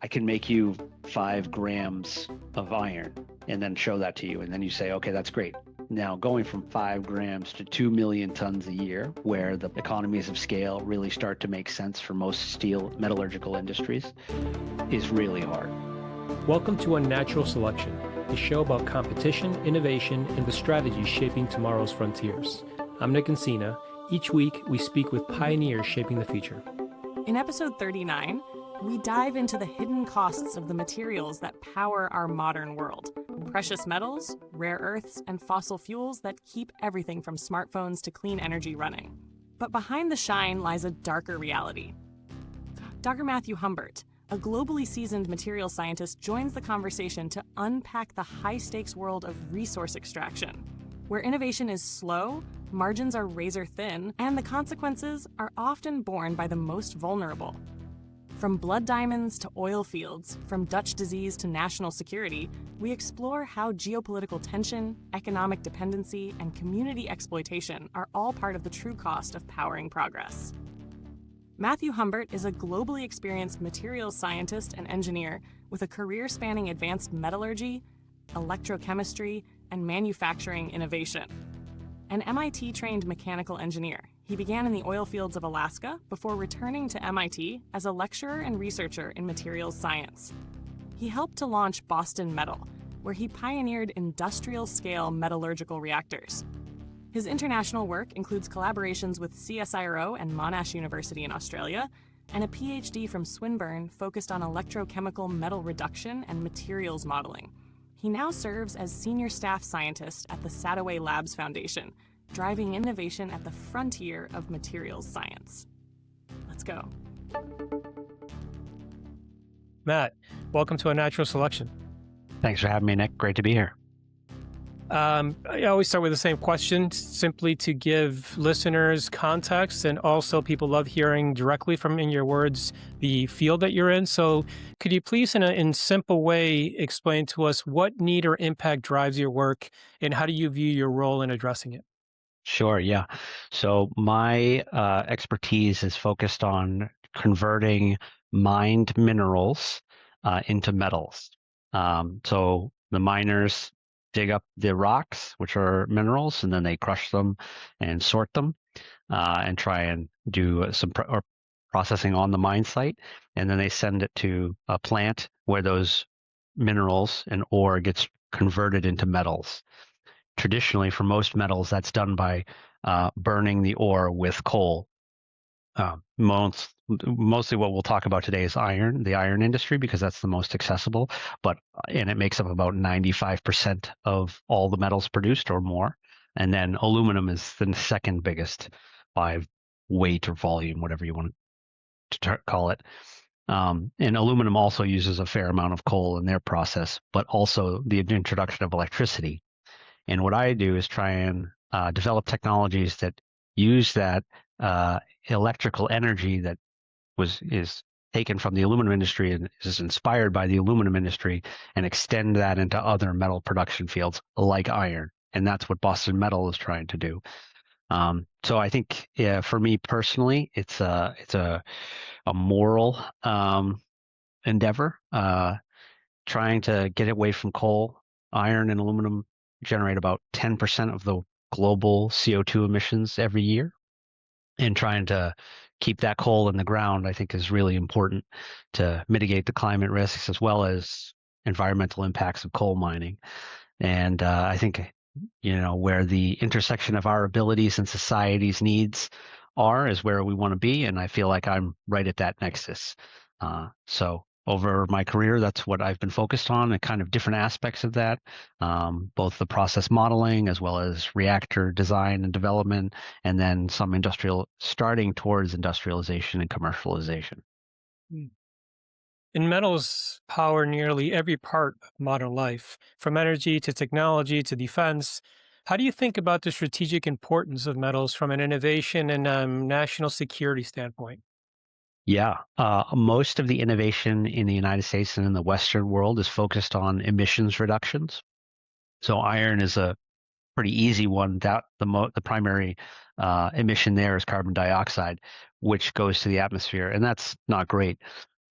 I can make you 5 grams of iron and then show that to you. And then you say, okay, that's great. Now, going from 5 grams to 2 million tons a year, where the economies of scale really start to make sense for most steel metallurgical industries, is really hard. Welcome to Unnatural Selection, a show about competition, innovation, and the strategies shaping tomorrow's frontiers. I'm Nick Encina. Each week, we speak with pioneers shaping the future. In episode 39, we dive into the hidden costs of the materials that power our modern world. Precious metals, rare earths, and fossil fuels that keep everything from smartphones to clean energy running. But behind the shine lies a darker reality. Dr. Matthew Humbert, a globally seasoned materials scientist, joins the conversation to unpack the high-stakes world of resource extraction, where innovation is slow, margins are razor thin, and the consequences are often borne by the most vulnerable. From blood diamonds to oil fields, from Dutch disease to national security, we explore how geopolitical tension, economic dependency, and community exploitation are all part of the true cost of powering progress. Matthew Humbert is a globally experienced materials scientist and engineer with a career spanning advanced metallurgy, electrochemistry, and manufacturing innovation. An MIT-trained mechanical engineer, he began in the oil fields of Alaska before returning to MIT as a lecturer and researcher in materials science. He helped to launch Boston Metal, where he pioneered industrial-scale metallurgical reactors. His international work includes collaborations with CSIRO and Monash University in Australia, and a PhD from Swinburne focused on electrochemical metal reduction and materials modeling. He now serves as senior staff scientist at the Sadoway Labs Foundation, driving innovation at the frontier of materials science. Let's go. Matt, welcome to Unnatural Selection. Thanks for having me, Nick. Great to be here. I always start with the same question, simply to give listeners context, and also people love hearing directly from, in your words, the field that you're in. So could you please, in a simple way, explain to us what need or impact drives your work, and how do you view your role in addressing it? Sure, yeah. So my expertise is focused on converting mined minerals into metals. So the miners dig up the rocks, which are minerals, and then they crush them and sort them and try and do some processing on the mine site. And then they send it to a plant where those minerals and ore gets converted into metals. Traditionally, for most metals, that's done by burning the ore with coal. Mostly what we'll talk about today is iron, the iron industry, because that's the most accessible, and it makes up about 95% of all the metals produced or more. And then aluminum is the second biggest by weight or volume, whatever you want to call it. And aluminum also uses a fair amount of coal in their process, but also the introduction of electricity. And what I do is try and develop technologies that use that electrical energy that is taken from the aluminum industry and is inspired by the aluminum industry, and extend that into other metal production fields like iron. And that's what Boston Metal is trying to do. So I think, for me personally, it's a moral endeavor, trying to get away from coal. Iron and aluminum generate about 10% of the global CO2 emissions every year. And trying to keep that coal in the ground, I think, is really important to mitigate the climate risks as well as environmental impacts of coal mining. And I think, where the intersection of our abilities and society's needs are is where we want to be. And I feel like I'm right at that nexus. So over my career, that's what I've been focused on, and kind of different aspects of that, both the process modeling as well as reactor design and development, and then some starting towards industrialization and commercialization. And metals power nearly every part of modern life, from energy to technology to defense. How do you think about the strategic importance of metals from an innovation and national security standpoint? Yeah, most of the innovation in the United States and in the Western world is focused on emissions reductions. So iron is a pretty easy one. That the primary emission there is carbon dioxide, which goes to the atmosphere, and that's not great.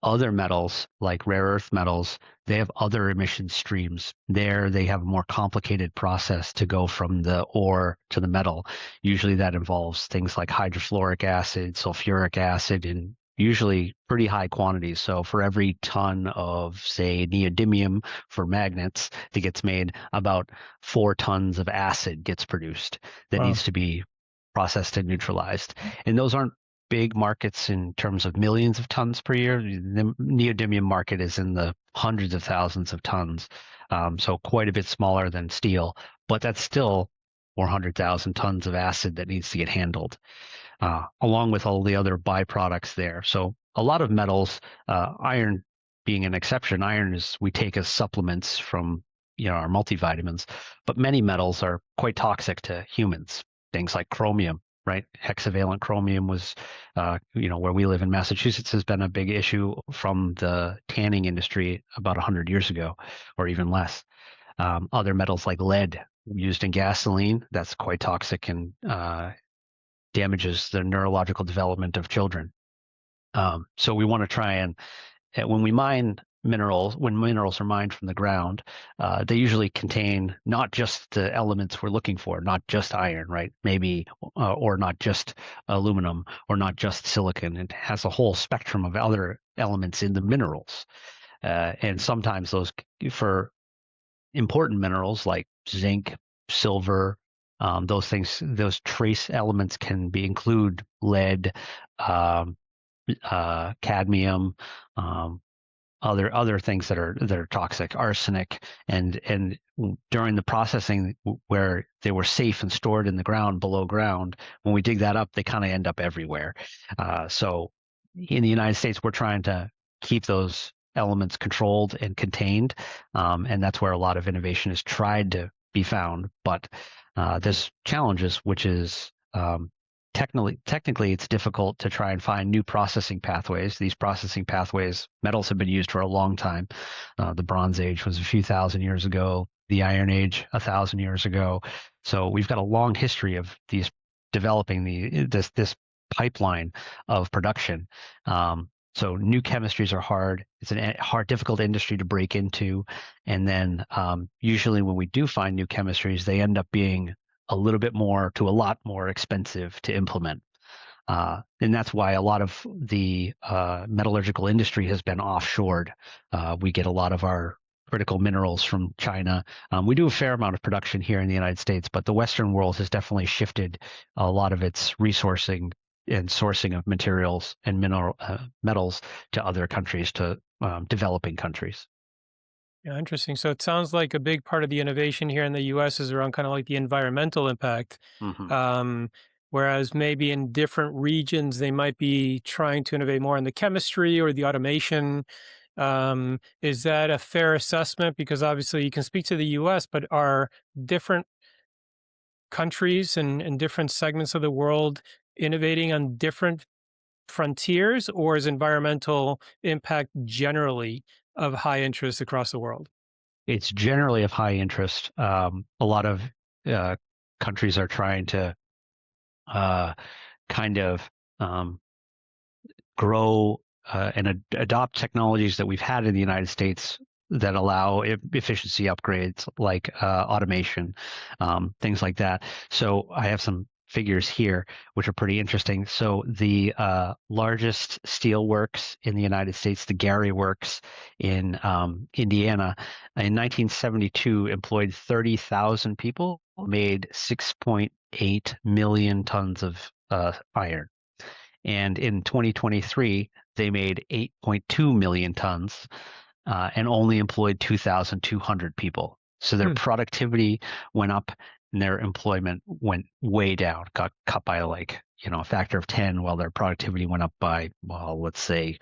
Other metals, like rare earth metals, they have other emission streams. There, they have a more complicated process to go from the ore to the metal. Usually that involves things like hydrofluoric acid, sulfuric acid, and usually pretty high quantities. So for every ton of, say, neodymium for magnets that gets made, about 4 tons of acid gets produced that Wow. needs to be processed and neutralized. And those aren't big markets in terms of millions of tons per year. The neodymium market is in the hundreds of thousands of tons, so quite a bit smaller than steel, but that's still 400,000 tons of acid that needs to get handled, along with all the other byproducts there. So a lot of metals, iron being an exception, iron is we take as supplements from our multivitamins, but many metals are quite toxic to humans. Things like chromium, right? Hexavalent chromium was, where we live in Massachusetts, has been a big issue from the tanning industry about 100 years ago, or even less. Other metals like lead used in gasoline, that's quite toxic and damages the neurological development of children. So we want to try and when we mine minerals, when minerals are mined from the ground, they usually contain not just the elements we're looking for, not just iron, right? Maybe, or not just aluminum, or not just silicon. It has a whole spectrum of other elements in the minerals. And sometimes those, for important minerals like zinc, silver, those things, those trace elements can include lead, um, cadmium, other things that are toxic, arsenic, and during the processing where they were safe and stored in the ground below ground, when we dig that up, they kind of end up everywhere. So in the United States, we're trying to keep those elements controlled and contained, and that's where a lot of innovation is tried to be found. But there's challenges, which is technically, it's difficult to try and find new processing pathways. These processing pathways, metals have been used for a long time. The Bronze Age was a few thousand years ago. The Iron Age, 1,000 years ago. So we've got a long history of these developing this pipeline of production. So new chemistries are hard. It's a difficult industry to break into. And then usually when we do find new chemistries, they end up being a little bit more to a lot more expensive to implement. And that's why a lot of the metallurgical industry has been offshored. We get a lot of our critical minerals from China. We do a fair amount of production here in the United States, but the Western world has definitely shifted a lot of its resourcing and sourcing of materials and metals to other countries, to developing countries. Yeah, interesting. So it sounds like a big part of the innovation here in the US is around kind of like the environmental impact. Mm-hmm. Um, Whereas maybe in different regions, they might be trying to innovate more in the chemistry or the automation. Is that a fair assessment? Because obviously you can speak to the US, but are different countries and different segments of the world innovating on different frontiers, or is environmental impact generally of high interest across the world? It's generally of high interest. A lot of uh, countries are trying to kind of grow and adopt technologies that we've had in the United States that allow efficiency upgrades like automation, things like that. So I have some figures here which are pretty interesting. So the largest steel works in the United States, the Gary Works in Indiana, in 1972 employed 30,000 people, made 6.8 million tons of iron. And in 2023, they made 8.2 million tons and only employed 2,200 people. So their productivity went up and their employment went way down, got cut by like, a factor of 10, while their productivity went up by, well, let's say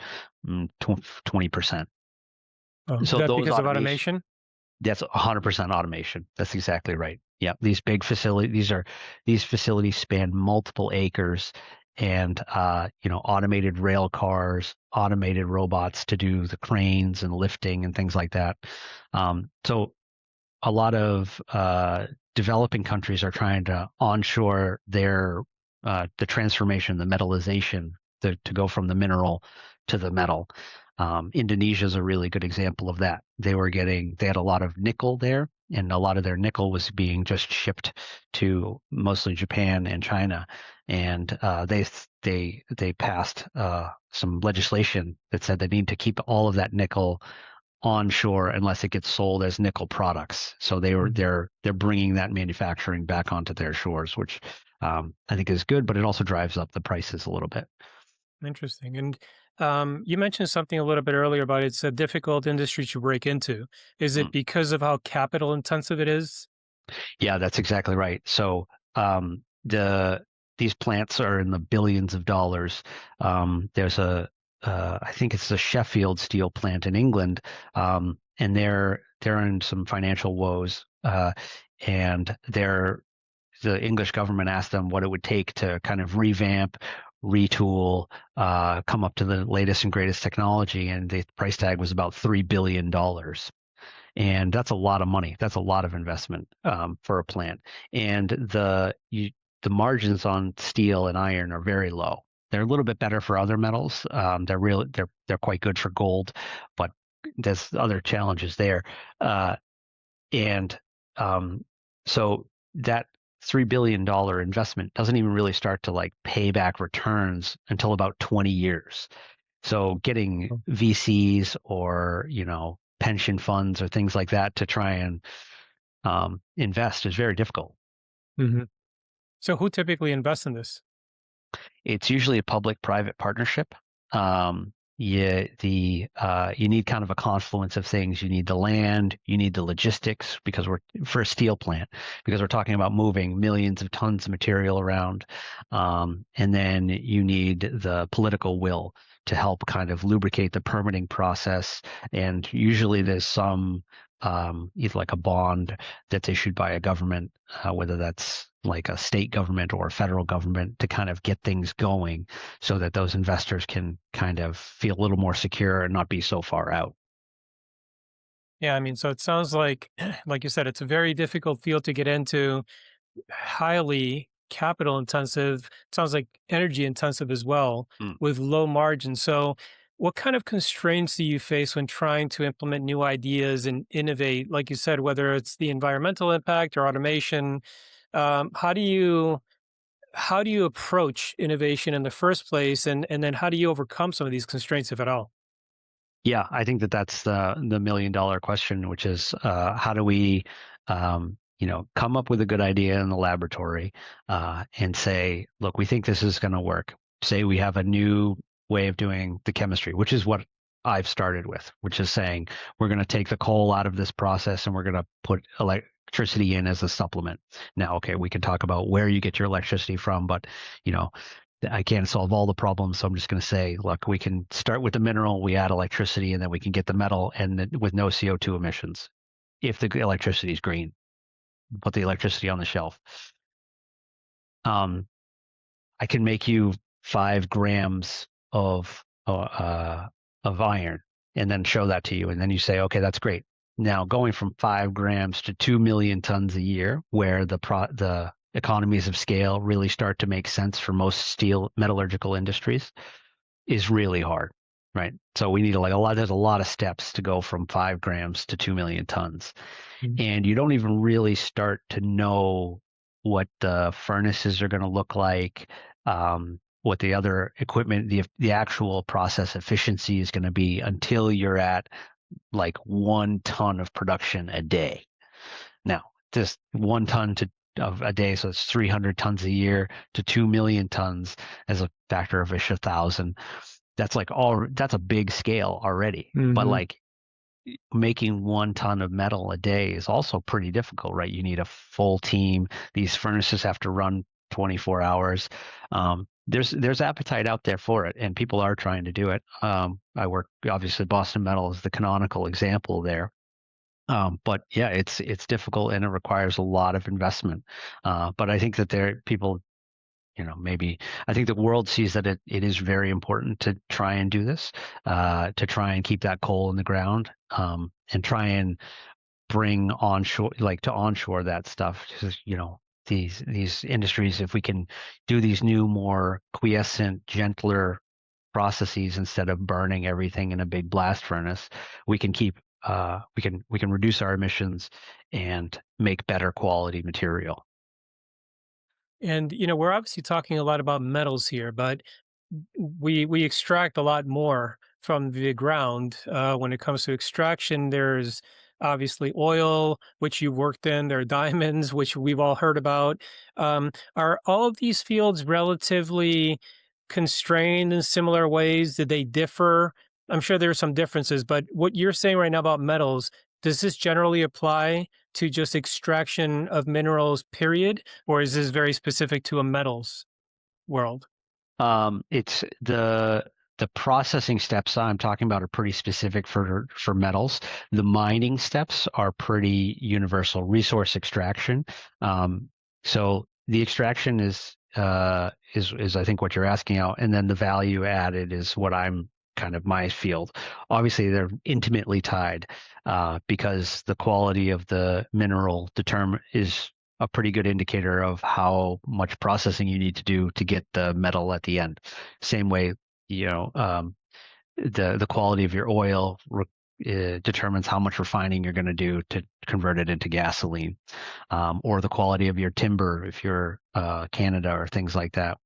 20%. Oh, is So that those because of automation, automation? that's 100% automation. That's exactly right. Yeah, these big facilities, these facilities span multiple acres, and automated rail cars, automated robots to do the cranes and lifting and things like that. So a lot of developing countries are trying to onshore their the transformation, the metallization, to go from the mineral to the metal. Indonesia is a really good example of that. They had a lot of nickel there, and a lot of their nickel was being just shipped to mostly Japan and China. And they passed some legislation that said they need to keep all of that nickel onshore unless it gets sold as nickel products. So they're bringing that manufacturing back onto their shores, which I think is good, but it also drives up the prices a little bit. Interesting. And you mentioned something a little bit earlier about it's a difficult industry to break into. Is Mm. it because of how capital intensive it is? Yeah, that's exactly right. So these plants are in the billions of dollars. There's I think it's the Sheffield steel plant in England, and they're in some financial woes, and the English government asked them what it would take to kind of revamp, retool, come up to the latest and greatest technology, and the price tag was about $3 billion. And that's a lot of money. That's a lot of investment for a plant. And the margins on steel and iron are very low. They're a little bit better for other metals. They're quite good for gold, but there's other challenges there. And so that $3 billion investment doesn't even really start to like pay back returns until about 20 years. So getting VCs or, pension funds or things like that to try and invest is very difficult. Hmm. So who typically invests in this? It's usually a public-private partnership. You need kind of a confluence of things. You need the land, you need the logistics because we're for a steel plant because we're talking about moving millions of tons of material around, and then you need the political will to help kind of lubricate the permitting process. And usually there's some either like a bond that's issued by a government, whether that's like a state government or a federal government, to kind of get things going so that those investors can kind of feel a little more secure and not be so far out. Yeah, I mean, so it sounds like you said, it's a very difficult field to get into, highly capital intensive. Sounds like energy intensive as well, Mm. with low margins. So, what kind of constraints do you face when trying to implement new ideas and innovate? Like you said, whether it's the environmental impact or automation, um, how do you how do you approach innovation in the first place, and then how do you overcome some of these constraints, if at all? Yeah, I think that that's the $1 million question, which is how do we, come up with a good idea in the laboratory and say, look, we think this is going to work. Say we have a new way of doing the chemistry, which is what I've started with, which is saying we're going to take the coal out of this process and we're going to put electricity in as a supplement. Now, okay, we can talk about where you get your electricity from, but you know, I can't solve all the problems, so I'm just going to say, look, we can start with the mineral, we add electricity, and then we can get the metal, and with no CO2 emissions. If the electricity is green, put the electricity on the shelf. Um, I can make you 5 grams of iron, and then show that to you, and then you say, okay, that's great. Now going from 5 grams to 2 million tons a year, where the economies of scale really start to make sense for most steel metallurgical industries, is really hard, right? So we need there's a lot of steps to go from 5 grams to 2 million tons. Mhm. And you don't even really start to know what the furnaces are going to look like, what the other equipment, the actual process efficiency is going to be until you're at like 1 ton of production a day. Now, just 1 ton of a day, so it's 300 tons a year to 2 million tons as a factor of 1,000. That's a big scale already. But Mhm. like making 1 ton of metal a day is also pretty difficult, right? You need a full team. These furnaces have to run 24 hours. There's appetite out there for it, and people are trying to do it. I work obviously Boston Metal is the canonical example there. But yeah, it's difficult and it requires a lot of investment. But I think that people, maybe I think the world sees that it is very important to try and do this, to try and keep that coal in the ground, and try and bring onshore, like to onshore that stuff. Because, these industries, if we can do these new, more quiescent, gentler processes instead of burning everything in a big blast furnace, we can keep we can reduce our emissions and make better quality material. And we're obviously talking a lot about metals here, but we extract a lot more from the ground. When it comes to extraction, there's obviously oil, which you've worked in. There are diamonds, which we've all heard about. Are all of these fields relatively constrained in similar ways? Did they differ? I'm sure there are some differences, but what you're saying right now about metals, does this generally apply to just extraction of minerals, period? Or is this very specific to a metals world? It's the processing steps I'm talking about are pretty specific for metals. The mining steps are pretty universal. Resource extraction. So the extraction is I think what you're asking out, and then the value added is what I'm kind of my field. Obviously, they're intimately tied because the quality of the mineral is a pretty good indicator of how much processing you need to do to get the metal at the end. Same way, the quality of your oil determines how much refining you're going to do to convert it into gasoline, or the quality of your timber if you're Canada or things like that.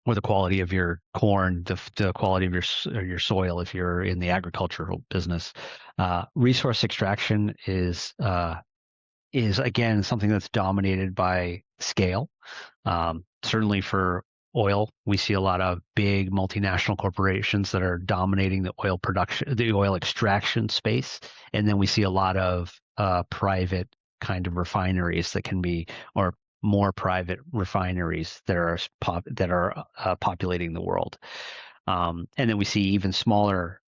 Or the quality of your corn, the quality of your soil if you're in the agricultural business. Resource extraction is again something that's dominated by scale. Certainly for oil, we see a lot of big multinational corporations that are dominating the oil production, the oil extraction space, and then we see a lot of private kind of refineries that can be, or more private refineries that are populating the world. And then we see even smaller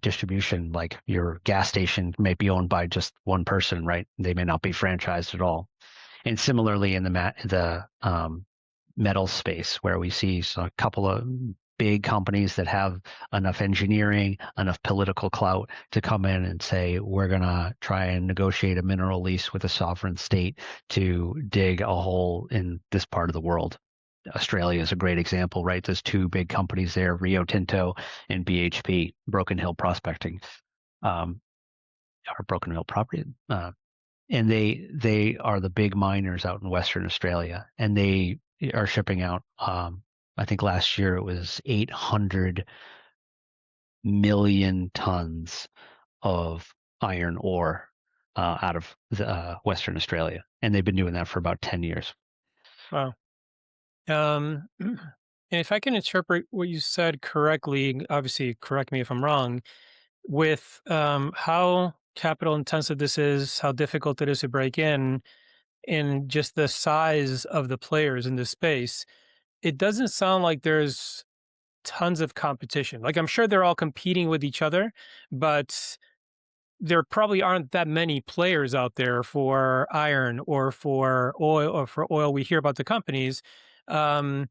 distribution, like your gas station may be owned by just one person, right? They may not be franchised at all. And similarly in the metal space, where we see a couple of big companies that have enough engineering, enough political clout to come in and say, we're going to try and negotiate a mineral lease with a sovereign state to dig a hole in this part of the world. Australia is a great example, right? There's two big companies there, Rio Tinto and BHP, Broken Hill Prospecting, or Broken Hill Property. And they are the big miners out in Western Australia, and they are shipping out, I think last year it was 800 million tons of iron ore out of Western Australia. And they've been doing that for about 10 years. Wow. And if I can interpret what you said correctly, obviously correct me if I'm wrong, with how capital intensive this is, how difficult it is to break in, and just the size of the players in this space, it doesn't sound like there's tons of competition. Like, I'm sure they're all competing with each other, but there probably aren't that many players out there for iron or for oil. We hear about the companies. Um,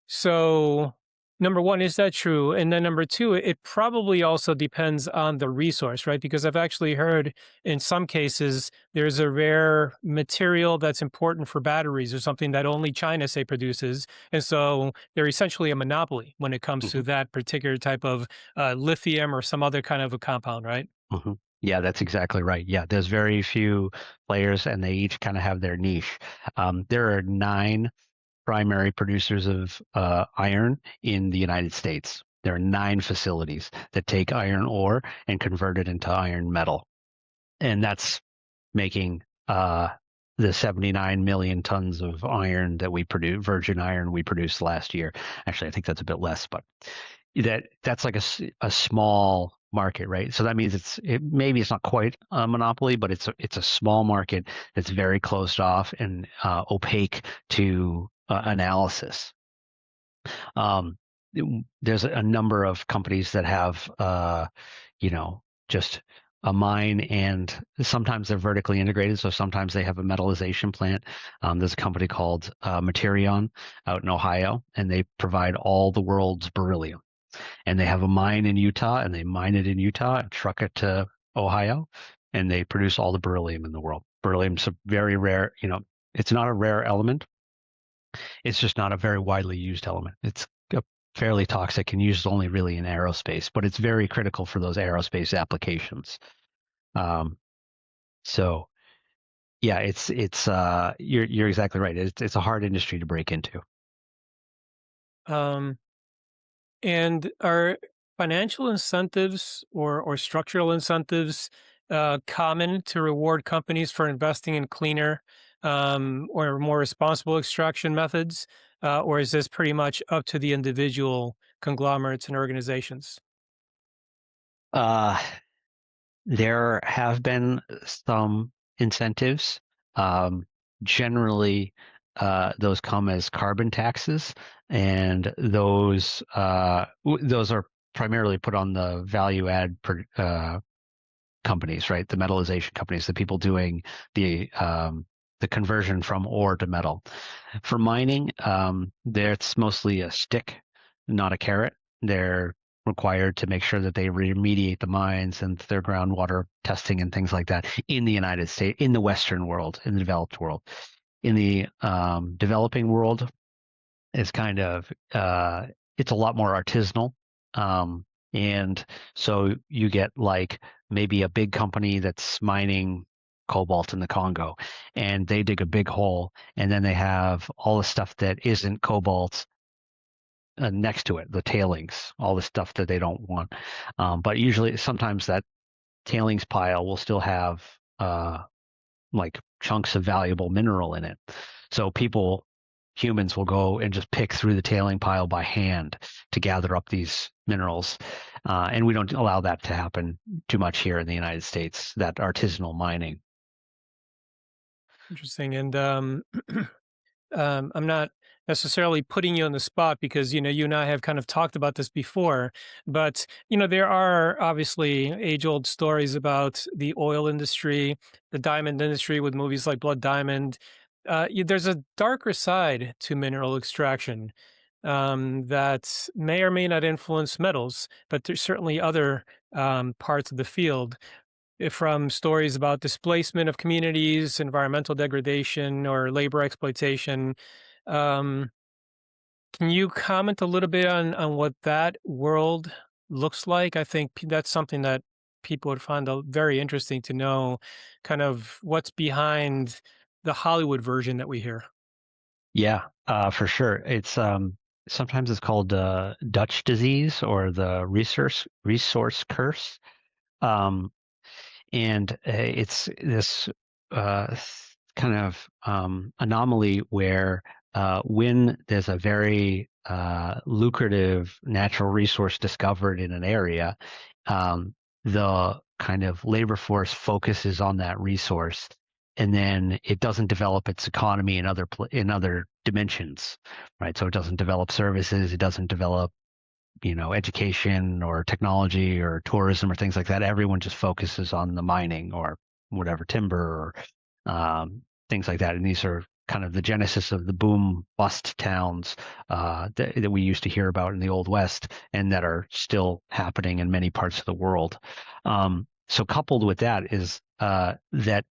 so, number one, is that true? And then number two, it probably also depends on the resource, right? Because I've actually heard in some cases there's a rare material that's important for batteries or something that only China, say, produces. And so they're essentially a monopoly when it comes to that particular type of lithium or some other kind of a compound, right? Mm-hmm. Yeah, that's exactly right. Yeah, there's very few players, and they each kind of have their niche. There are 9 primary producers of iron in the United States. There are 9 facilities that take iron ore and convert it into iron metal. And that's making the 79 million tons of iron that we produce, virgin iron we produced last year. Actually, I think that's a bit less, but that's like a small market, right? So that means maybe it's not quite a monopoly, but it's a small market that's very closed off and opaque to analysis. There's a number of companies that have, just a mine, and sometimes they're vertically integrated. So sometimes they have a metallization plant. There's a company called Materion out in Ohio, and they provide all the world's beryllium. And they have a mine in Utah, and they mine it in Utah and truck it to Ohio, and they produce all the beryllium in the world. Beryllium's a very rare, it's not a rare element. It's just not a very widely used element. It's fairly toxic and used only really in aerospace, but it's very critical for those aerospace applications. Um, so yeah, you're exactly right. It's a hard industry to break into. Um, and are financial incentives or structural incentives common to reward companies for investing in cleaner or more responsible extraction methods? Or is this pretty much up to the individual conglomerates and organizations? Uh, there have been some incentives. Um, Generally, those come as carbon taxes, and those are primarily put on the value add companies, right? The metallization companies, the people doing the conversion from ore to metal. For mining, that's mostly a stick, not a carrot. They're required to make sure that they remediate the mines and their groundwater testing and things like that in the United States, in the Western world, in the developed world. In the developing world, it's kind of it's a lot more artisanal, and so you get like maybe a big company that's mining cobalt in the Congo, and they dig a big hole, and then they have all the stuff that isn't cobalt next to it, the tailings, all the stuff that they don't want. But usually, sometimes that tailings pile will still have like chunks of valuable mineral in it. So humans will go and just pick through the tailing pile by hand to gather up these minerals. And we don't allow that to happen too much here in the United States, that artisanal mining. Interesting. And I'm not necessarily putting you on the spot because you and I have kind of talked about this before, but there are obviously age-old stories about the oil industry, the diamond industry with movies like Blood Diamond. There's a darker side to mineral extraction that may or may not influence metals, but there's certainly other parts of the field from stories about displacement of communities, environmental degradation, or labor exploitation. Um, can you comment a little bit on what that world looks like? I think that's something that people would find very interesting to know, kind of what's behind the Hollywood version that we hear. Yeah, for sure. It's sometimes it's called Dutch disease or the resource curse. Um, and it's this uh, kind of anomaly where when there's a very lucrative natural resource discovered in an area, um, the kind of labor force focuses on that resource, and then it doesn't develop its economy in other dimensions, right? So it doesn't develop services, it doesn't develop education or technology or tourism or things like that. Everyone just focuses on the mining or whatever, timber or things like that. And these are kind of the genesis of the boom bust towns that we used to hear about in the Old West and that are still happening in many parts of the world. So coupled with that is that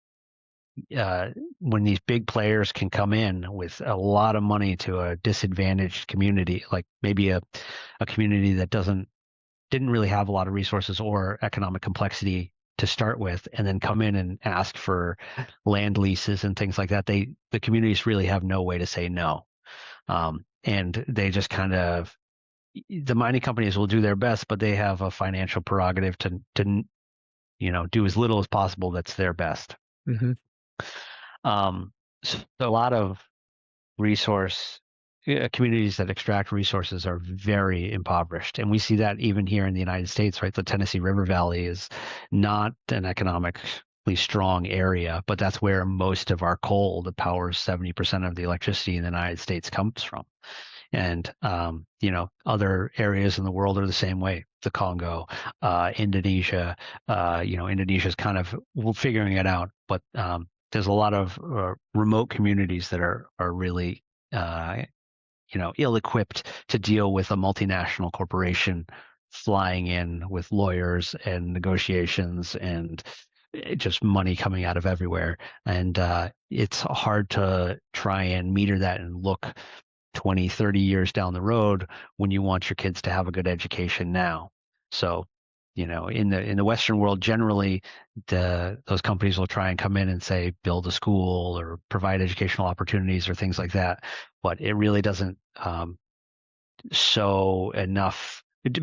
uh, when these big players can come in with a lot of money to a disadvantaged community, like maybe a community that didn't really have a lot of resources or economic complexity to start with, and then come in and ask for land leases and things like that, the communities really have no way to say no, and they just kind of the mining companies will do their best, but they have a financial prerogative to do as little as possible that's their best. Hmm. So a lot of resource communities that extract resources are very impoverished, and we see that even here in the United States, right? The Tennessee River Valley is not an economically strong area, but that's where most of our coal that powers 70% of the electricity in the United States comes from. And other areas in the world are the same way. The Congo, Indonesia, Indonesia's kind of figuring it out, but there's a lot of remote communities that are really ill-equipped to deal with a multinational corporation flying in with lawyers and negotiations and just money coming out of everywhere. And it's hard to try and meter that and look 20, 30 years down the road when you want your kids to have a good education now. So, in the Western world, generally, those companies will try and come in and say, build a school or provide educational opportunities or things like that. But it really doesn't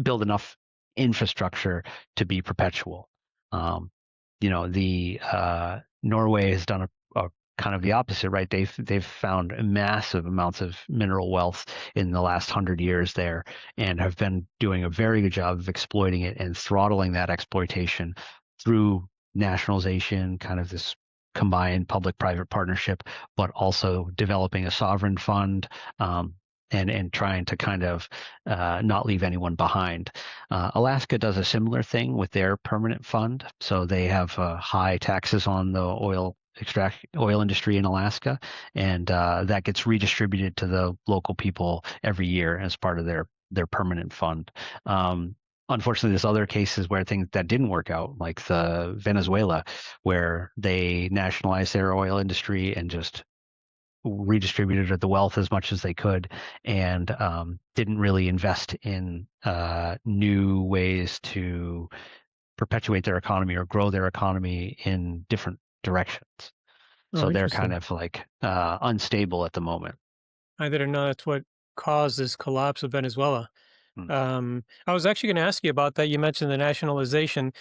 build enough infrastructure to be perpetual. The Norway has done a kind of the opposite, right? They've found massive amounts of mineral wealth in the last 100 years there, and have been doing a very good job of exploiting it and throttling that exploitation through nationalization, kind of this combined public-private partnership, but also developing a sovereign fund. And trying to kind of not leave anyone behind. Alaska does a similar thing with their permanent fund. So they have high taxes on the oil industry in Alaska, and that gets redistributed to the local people every year as part of their permanent fund. Unfortunately, there's other cases where things that didn't work out, like the Venezuela, where they nationalized their oil industry and just redistributed the wealth as much as they could, and didn't really invest in new ways to perpetuate their economy or grow their economy in different directions. Oh, So they're kind interesting. of like unstable at the moment. I didn't know that's what caused this collapse of Venezuela. Hmm. I was actually going to ask you about that. You mentioned the nationalization.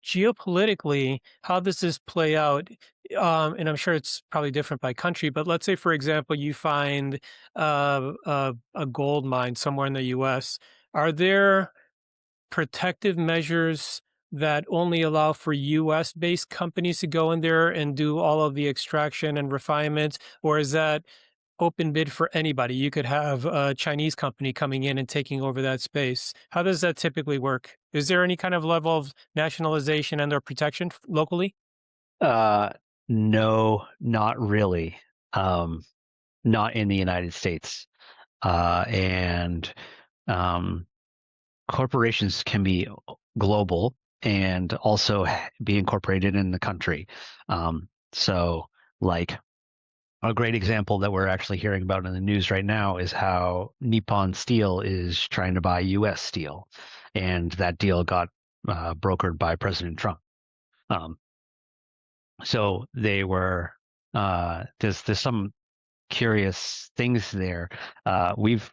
Geopolitically, how does this play out? And I'm sure it's probably different by country, but let's say, for example, you find a gold mine somewhere in the US. Are there protective measures that only allow for US based companies to go in there and do all of the extraction and refinement? Or is that open bid for anybody? You could have a Chinese company coming in and taking over that space. How does that typically work? Is there any kind of level of nationalization and or protection locally? Uh, no, not really. Um, Not in the United States. And um, corporations can be global and also be incorporated in the country. So, like a great example that we're actually hearing about in the news right now is how Nippon Steel is trying to buy U.S. steel, and that deal got brokered by President Trump. Um, so they were there's some curious things there. We've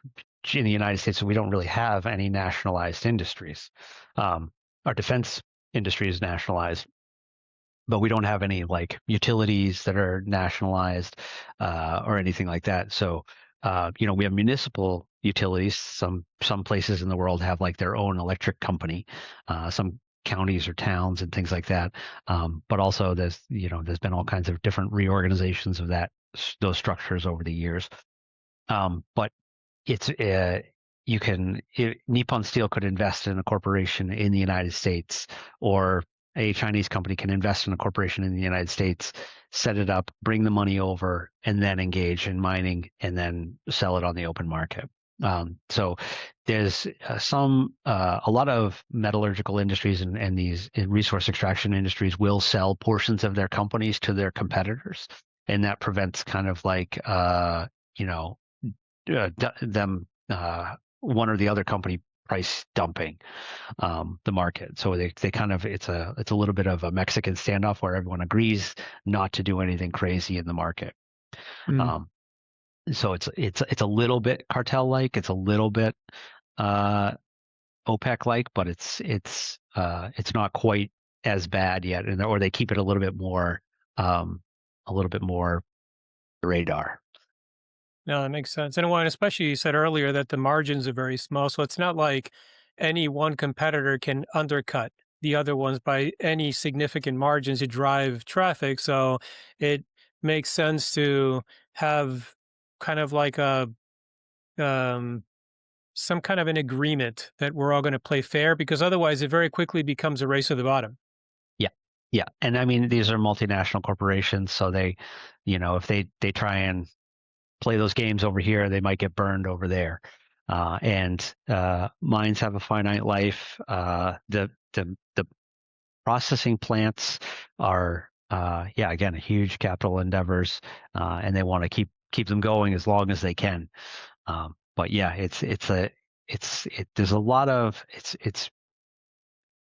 in the United States, we don't really have any nationalized industries. Our defense industry is nationalized, but we don't have any like utilities that are nationalized or anything like that. So, we have municipal utilities. Some places in the world have like their own electric company. Some counties or towns and things like that. But also there's been all kinds of different reorganizations of those structures over the years. But it's Nippon Steel could invest in a corporation in the United States, or a Chinese company can invest in a corporation in the United States, set it up, bring the money over, and then engage in mining and then sell it on the open market. So there's a lot of metallurgical industries and these resource extraction industries will sell portions of their companies to their competitors, and that prevents kind of like them one or the other company price dumping the market. So they kind of it's a little bit of a Mexican standoff where everyone agrees not to do anything crazy in the market. Mm. Um, so it's a little bit cartel like, it's a little bit OPEC like, but it's not quite as bad yet, or they keep it a little bit more radar. No, that makes sense. And one, especially you said earlier that the margins are very small. So it's not like any one competitor can undercut the other ones by any significant margins to drive traffic. So it makes sense to have kind of like um, some kind of an agreement that we're all going to play fair, because otherwise it very quickly becomes a race to the bottom. Yeah. Yeah. And I mean, these are multinational corporations, so if they try and play those games over here, they might get burned over there. And mines have a finite life. The processing plants are, again, huge capital endeavors, and they want to keep keep them going as long as they can. But yeah, there's a lot of it's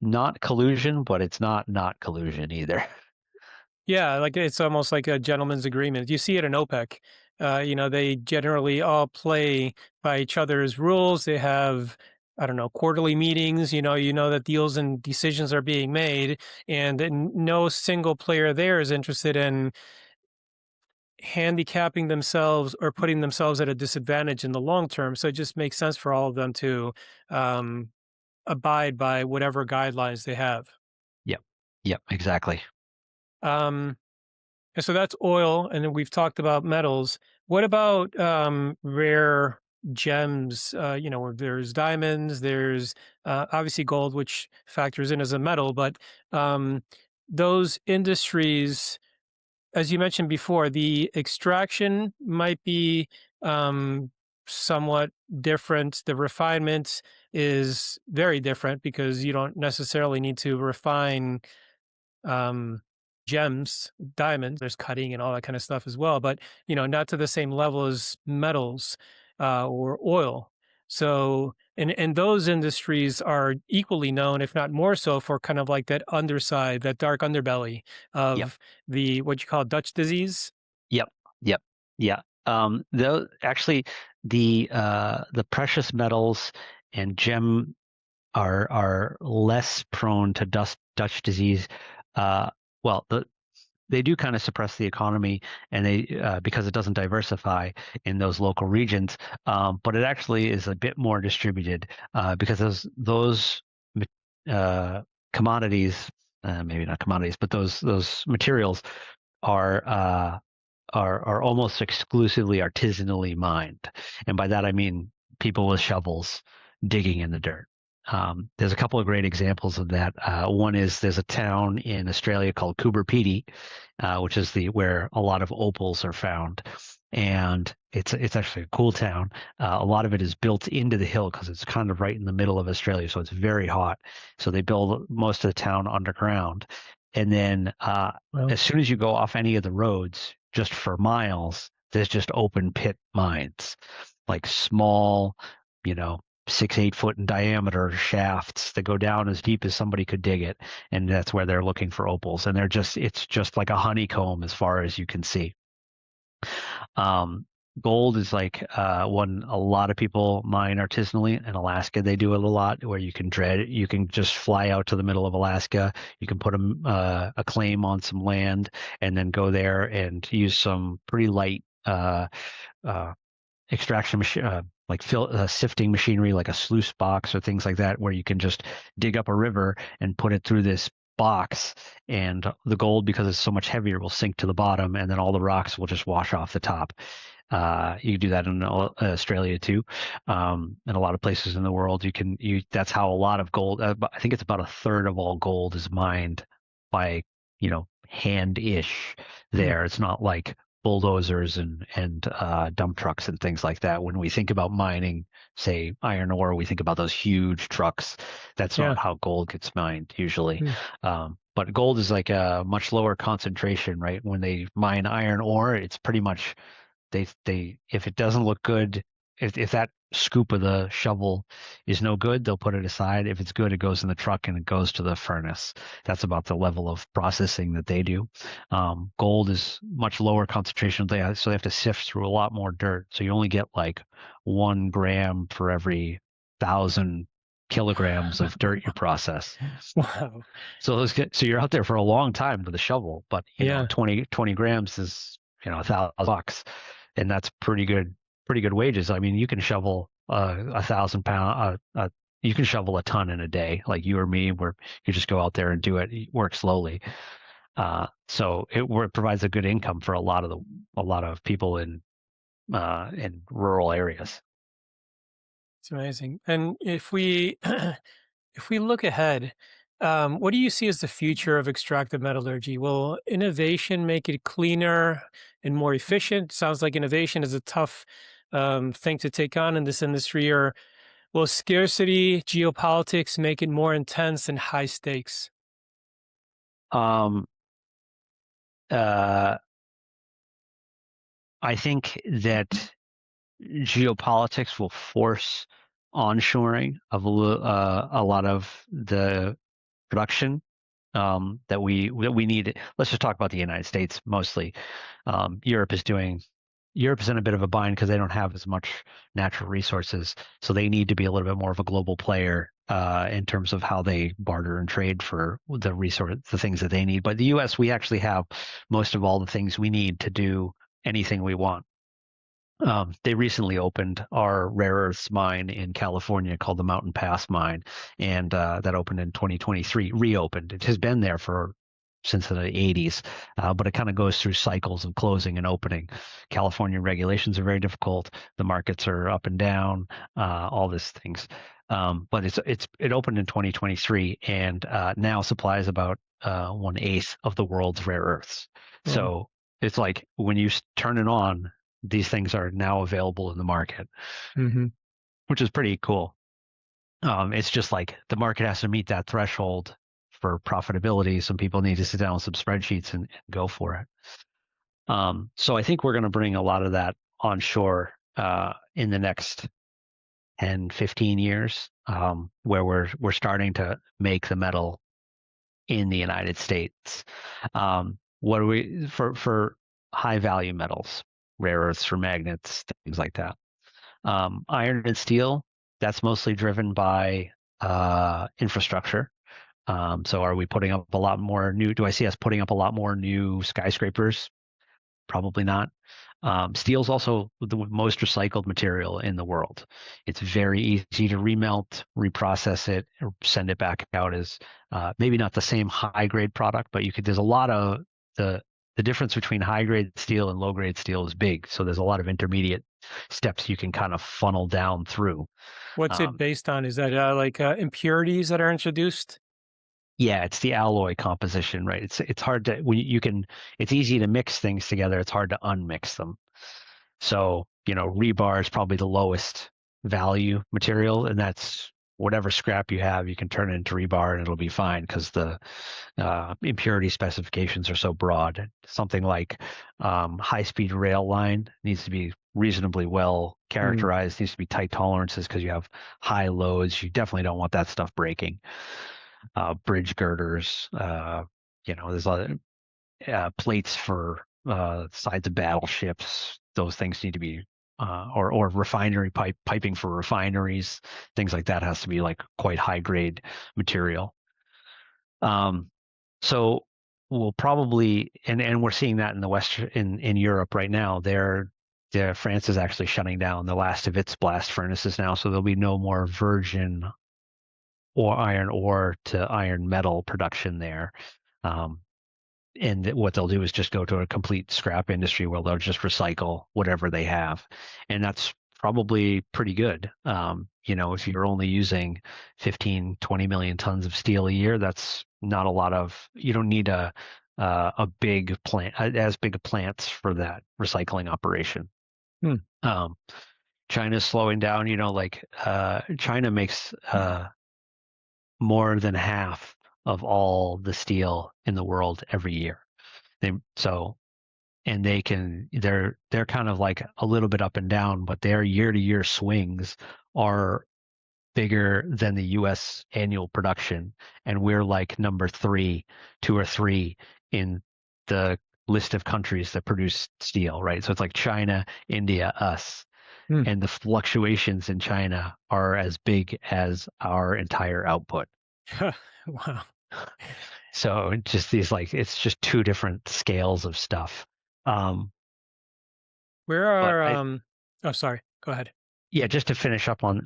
not collusion, but it's not collusion either. Yeah, like it's almost like a gentleman's agreement. You see it in OPEC. They generally all play by each other's rules. They have, I don't know, quarterly meetings. You know that deals and decisions are being made, and no single player there is interested in handicapping themselves or putting themselves at a disadvantage in the long term. So it just makes sense for all of them to um, abide by whatever guidelines they have. Yep. Yep. Exactly. Um, And so that's oil, and then we've talked about metals. What about rare gems? Where there's diamonds, there's obviously gold, which factors in as a metal, but um, those industries, as you mentioned before, the extraction might be somewhat different. The refinement is very different because you don't necessarily need to refine um, gems, diamonds. There's cutting and all that kind of stuff as well, but not to the same level as metals or oil. So, and those industries are equally known, if not more so, for kind of like that underside, that dark underbelly Yep. of the what you call Dutch disease. Yep. Yep. Yeah. Though actually the precious metals and gem are less prone to Dutch disease. Uh, well, they do kind of suppress the economy, and they because it doesn't diversify in those local regions. But it actually is a bit more distributed because those uh, commodities, maybe not commodities, but those materials are are almost exclusively artisanally mined, and by that I mean people with shovels digging in the dirt. There's a couple of great examples of that. One is there's a town in Australia called Coober Pedy, which is where a lot of opals are found, and it's actually a cool town. A lot of it is built into the hill because it's kind of right in the middle of Australia, so it's very hot. So they build most of the town underground, and then Well, as soon as you go off any of the roads, just for miles, there's just open pit mines, like small, you know, 6, 8 foot in diameter shafts that go down as deep as somebody could dig it. And that's where they're looking for opals. And it's just like a honeycomb as far as you can see. Um, Gold is like one a lot of people mine artisanally in Alaska. They do it a lot where you can just fly out to the middle of Alaska. You can put a claim on some land and then go there and use some pretty light uh, extraction machine, sifting machinery like a sluice box or things like that, where you can just dig up a river and put it through this box, and the gold, because it's so much heavier, will sink to the bottom, and then all the rocks will just wash off the top. You can do that in Australia too, and a lot of places in the world. That's how a lot of gold. I think it's about a third of all gold is mined by hand-ish. There, it's not like bulldozers and dump trucks and things like that. When we think about mining, say iron ore, we think about those huge trucks. That's yeah. not how gold gets mined usually. Hmm. But gold is like a much lower concentration, right? When they mine iron ore, it's pretty much they if it doesn't look good, if that scoop of the shovel is no good, they'll put it aside. If it's good, it goes in the truck and it goes to the furnace. That's about the level of processing that they do. Gold is much lower concentration, so they have to sift through a lot more dirt. So you only get like 1 gram for every 1,000 kilograms of dirt you process. Wow. So you're out there for a long time with a shovel, but Yeah. 20 grams is $1,000, and that's pretty good wages. I mean, you can shovel 1,000 pound, you can shovel a ton in a day, like you or me, where you just go out there and do it, work slowly. So it provides a good income for a lot of people in rural areas. It's amazing. And if we if we look ahead, what do you see as the future of extractive metallurgy? Will innovation make it cleaner and more efficient? Sounds like innovation is a tough thing to take on in this industry. Or will scarcity, geopolitics make it more intense and high stakes? Um, uh, I think that geopolitics will force onshoring of a lot of the production that we need. Let's just talk about the United States mostly. Europe is doing. Europe is in a bit of a bind because they don't have as much natural resources, so they need to be a little bit more of a global player in terms of how they barter and trade for the things that they need. But the U.S., we actually have most of all the things we need to do anything we want. They recently opened our rare earths mine in California called the Mountain Pass mine, and that opened in 2023. Reopened. It has been there for since the 80s, but it kind of goes through cycles of closing and opening. California regulations are very difficult. The markets are up and down. All these things. But it opened in 2023, and now supplies about 1/8 of the world's rare earths. Oh. So it's like when you turn it on, these things are now available in the market, which is pretty cool. It's just like the market has to meet that threshold for profitability. Some people need to sit down with some spreadsheets and go for it. So I think we're going to bring a lot of that onshore in the next 10, 15 years, where we're starting to make the metal in the United States. What are we for high value metals? Rare earths for magnets, things like that. Iron and steel, that's mostly driven by infrastructure. So are we putting up a lot more do I see us putting up a lot more new skyscrapers? Probably not. Steel is also the most recycled material in the world. It's very easy to remelt, reprocess it, or send it back out as maybe not the same high grade product, but there's a lot of the difference between high grade steel and low grade steel is big. So there's a lot of intermediate steps you can kind of funnel down through. What's it based on? Is that impurities that are introduced? Yeah, it's the alloy composition, right? It's hard to it's easy to mix things together. It's hard to unmix them. So, rebar is probably the lowest value material, and that's whatever scrap you have, you can turn it into rebar and it'll be fine because the impurity specifications are so broad. Something like high-speed rail line needs to be reasonably well characterized, needs to be tight tolerances because you have high loads. You definitely don't want that stuff breaking. Bridge girders, there's other plates for sides of battleships. Those things need to be or refinery piping for refineries, things like that has to be like quite high grade material. So we'll probably and we're seeing that in the West in Europe right now. France is actually shutting down the last of its blast furnaces now, so there'll be no more virgin or iron ore to iron metal production there. And what they'll do is just go to a complete scrap industry where they'll just recycle whatever they have. And that's probably pretty good. If you're only using 15, 20 million tons of steel a year, that's not a lot you don't need a big plant, as big a plants for that recycling operation. China's slowing down, China makes more than half of all the steel in the world every year. They're kind of like a little bit up and down, but their year-to-year swings are bigger than the U.S. annual production, and we're like number 2 or 3 in the list of countries that produce steel, right? So it's like China, India, us. And the fluctuations in China are as big as our entire output. Wow. So it's just two different scales of stuff. Where are oh, sorry, go ahead. Yeah, just to finish up on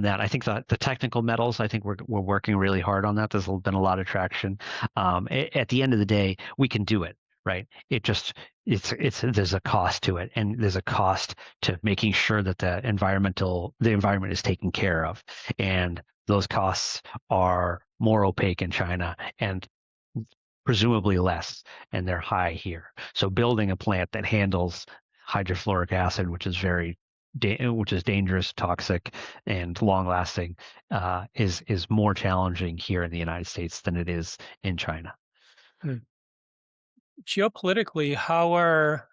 that, I think the technical metals, I think we're working really hard on that. There's been a lot of traction. At the end of the day, we can do it, right? There's a cost to it, and there's a cost to making sure that the environment is taken care of, and those costs are more opaque in China and presumably less, and they're high here. So building a plant that handles hydrofluoric acid, which is dangerous, toxic, and long-lasting, is more challenging here in the United States than it is in China. Geopolitically, how are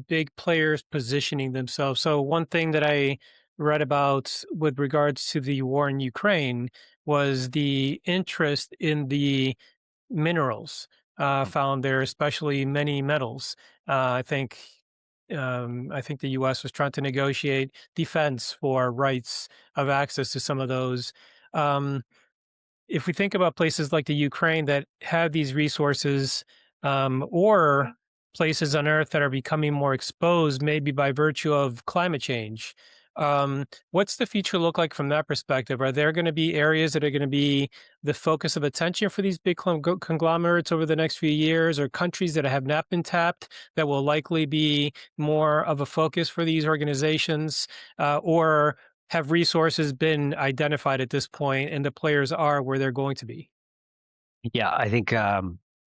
big players positioning themselves. So one thing that I read about with regards to the war in Ukraine was the interest in the minerals found there, especially many metals. I think the U.S. was trying to negotiate defense for rights of access to some of those. Um, if we think about places like the Ukraine that have these resources, or places on Earth that are becoming more exposed, maybe by virtue of climate change, what's the future look like from that perspective? Are there going to be areas that are going to be the focus of attention for these big conglomerates over the next few years, or countries that have not been tapped that will likely be more of a focus for these organizations, or have resources been identified at this point and the players are where they're going to be? Yeah, I think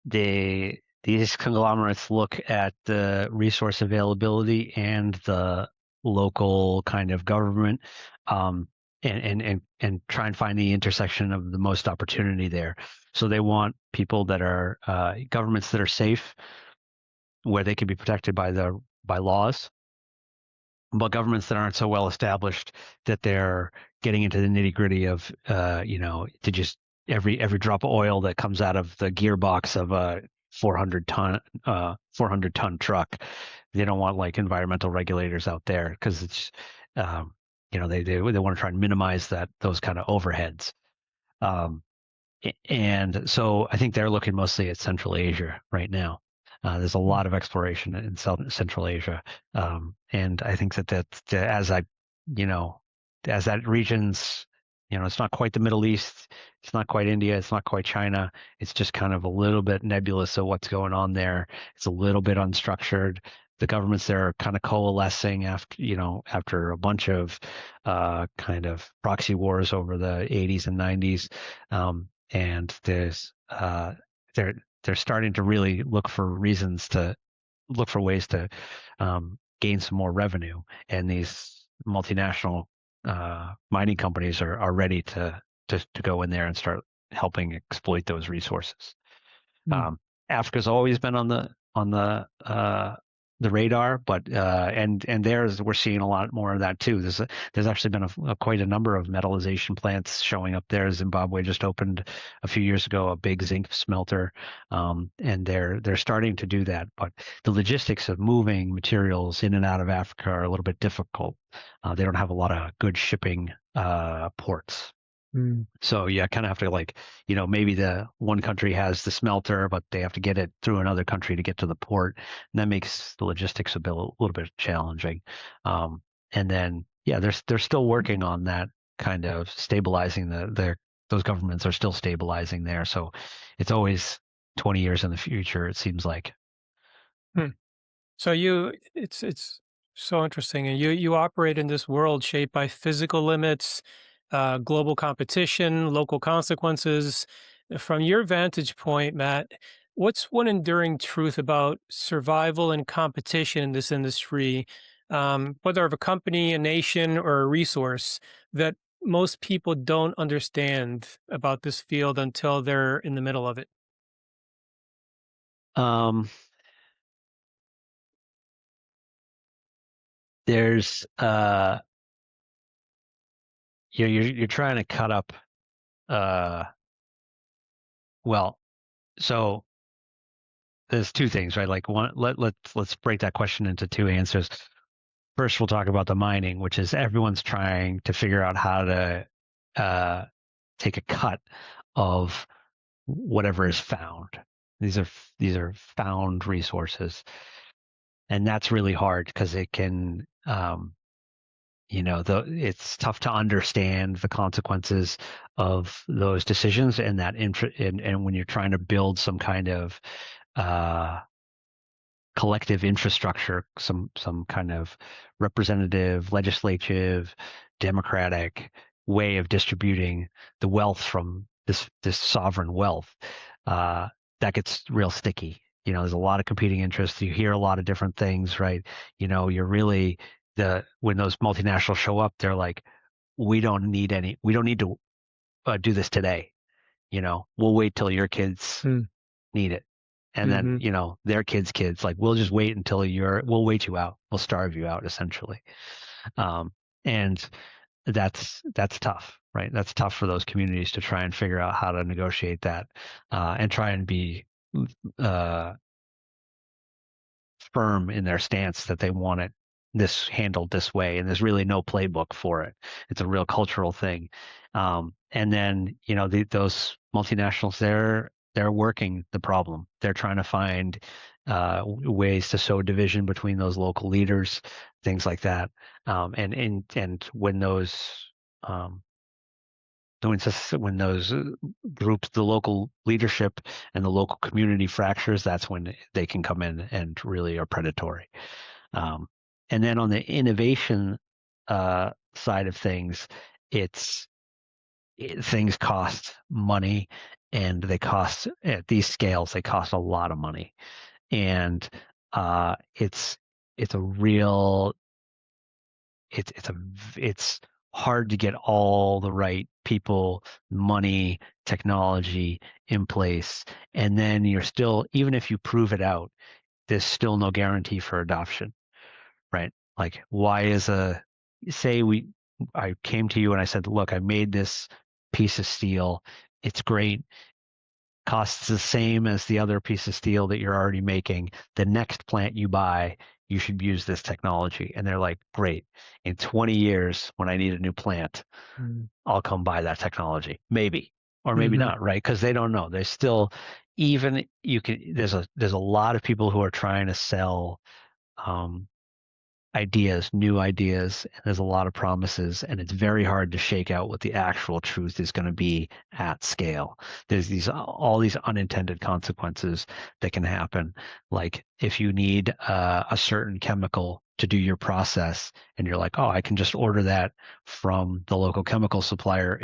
these conglomerates look at the resource availability and the local kind of government, um, and try and find the intersection of the most opportunity there. So they want people that are governments that are safe, where they can be protected by laws, but governments that aren't so well established that they're getting into the nitty gritty of, to just every drop of oil that comes out of the gearbox of a 400 ton truck. They don't want like environmental regulators out there because it's, they want to try and minimize those kind of overheads. Um, and so I think they're looking mostly at Central Asia right now. There's a lot of exploration in Central Asia, and I think you know, as that region's, it's not quite the Middle East, it's not quite India, it's not quite China. It's just kind of a little bit nebulous of what's going on there. It's a little bit unstructured. The governments there are kind of coalescing after a bunch of kind of proxy wars over the 80s and 90s. And they're starting to really look for ways to gain some more revenue, and these multinational mining companies are ready to go in there and start helping exploit those resources. Mm. Africa's always been on the radar, but and there's we're seeing a lot more of that too. There's actually been quite a number of metallization plants showing up there. Zimbabwe just opened a few years ago a big zinc smelter, and they're starting to do that. But the logistics of moving materials in and out of Africa are a little bit difficult. They don't have a lot of good shipping ports. Mm. So you kind of have to maybe the one country has the smelter, but they have to get it through another country to get to the port. And that makes the logistics a little bit challenging. And then, yeah, they're still working on that kind of stabilizing those governments are still stabilizing there. So it's always 20 years in the future, it seems like. Hmm. So it's so interesting, and you operate in this world shaped by physical limits, global competition, local consequences. From your vantage point, Matt, what's one enduring truth about survival and competition in this industry, whether of a company, a nation, or a resource, that most people don't understand about this field until they're in the middle of it? Um, there's you're trying to cut up well, so there's two things, right? Like one, let's break that question into two answers. First, we'll talk about the mining, which is everyone's trying to figure out how to take a cut of whatever is found. These are found resources, and that's really hard because it can, it's tough to understand the consequences of those decisions, and and when you're trying to build some kind of uh, collective infrastructure, some kind of representative, legislative, democratic way of distributing the wealth from this sovereign wealth, uh, that gets real sticky. There's a lot of competing interests. You hear a lot of different things, right? You're really when those multinationals show up, they're like, we don't need to do this today. We'll wait till your kids Hmm. need it. And then, their kids, like, we'll just wait until we'll wait you out. We'll starve you out, essentially. And that's tough, right? That's tough for those communities to try and figure out how to negotiate that, and try and be firm in their stance that they want it handled this way. And there's really no playbook for it. It's a real cultural thing. And then, those multinationals, they're working the problem. They're trying to find ways to sow division between those local leaders, things like that. And when those when those groups, the local leadership and the local community fractures, that's when they can come in and really are predatory. And then on the innovation side of things, things cost money, and they cost, at these scales, they cost a lot of money. And it's hard to get all the right people, money, technology in place. And then you're still, even if you prove it out, there's still no guarantee for adoption, right? Like, I came to you and I said, look, I made this piece of steel. It's great. Costs the same as the other piece of steel that you're already making. The next plant you buy, you should use this technology. And they're like, great. In 20 years, when I need a new plant, I'll come buy that technology. Maybe, or maybe not, right? Because they don't know. There's still, there's a lot of people who are trying to sell new ideas, and there's a lot of promises, and it's very hard to shake out what the actual truth is going to be at scale. There's all these unintended consequences that can happen. Like, if you need a certain chemical to do your process, and you're like, oh, I can just order that from the local chemical supplier.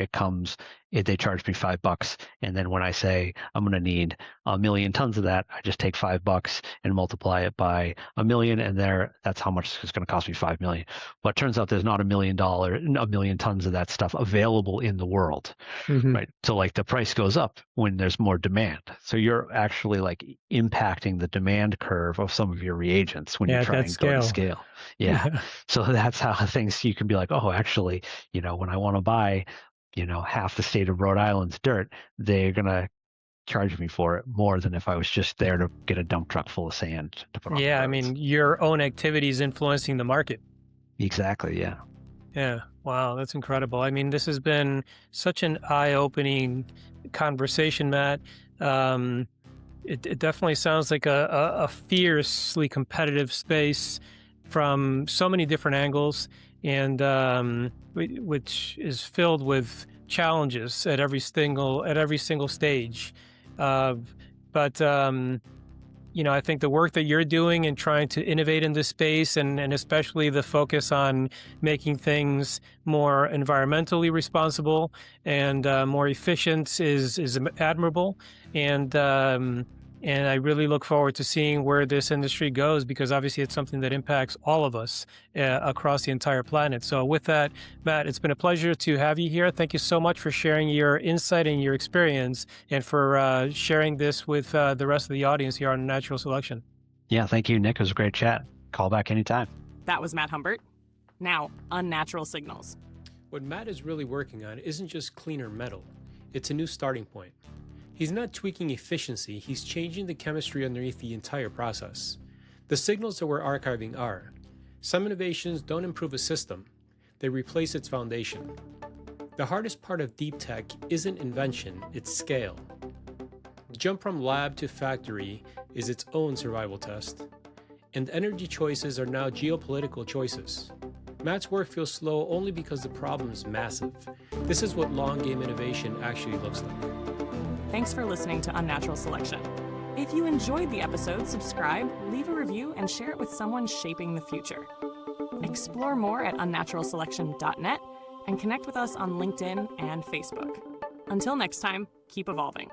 They charge me $5. And then when I say I'm going to need 1 million tons of that, I just take $5 and multiply it by 1 million. And that's how much it's going to cost me, 5 million. But it turns out there's not $1 million, 1 million tons of that stuff available in the world, right? So, like, the price goes up when there's more demand. So you're actually, like, impacting the demand curve of some of your reagents when you're trying to go to scale. Yeah. So that's how things, you can be like, oh, actually, when I want to buy, half the state of Rhode Island's dirt, they're going to charge me for it more than if I was just there to get a dump truck full of sand to put on the roads. I mean, your own activities influencing the market. Exactly. Yeah. Yeah. Wow. That's incredible. I mean, this has been such an eye-opening conversation, Matt. It definitely sounds like a fiercely competitive space from so many different angles, and which is filled with challenges at every single stage. But I think the work that you're doing and trying to innovate in this space, and especially the focus on making things more environmentally responsible and more efficient is admirable. And I really look forward to seeing where this industry goes, because obviously it's something that impacts all of us across the entire planet. So with that, Matt, it's been a pleasure to have you here. Thank you so much for sharing your insight and your experience, and for sharing this with the rest of the audience here on Natural Selection. Yeah, thank you, Nick. It was a great chat. Call back anytime. That was Matt Humbert. Now, unnatural signals. What Matt is really working on isn't just cleaner metal. It's a new starting point. He's not tweaking efficiency, he's changing the chemistry underneath the entire process. The signals that we're archiving are: some innovations don't improve a system, they replace its foundation. The hardest part of deep tech isn't invention, it's scale. The jump from lab to factory is its own survival test. And energy choices are now geopolitical choices. Matt's work feels slow only because the problem is massive. This is what long-game innovation actually looks like. Thanks for listening to Unnatural Selection. If you enjoyed the episode, subscribe, leave a review, and share it with someone shaping the future. Explore more at unnaturalselection.net and connect with us on LinkedIn and Facebook. Until next time, keep evolving.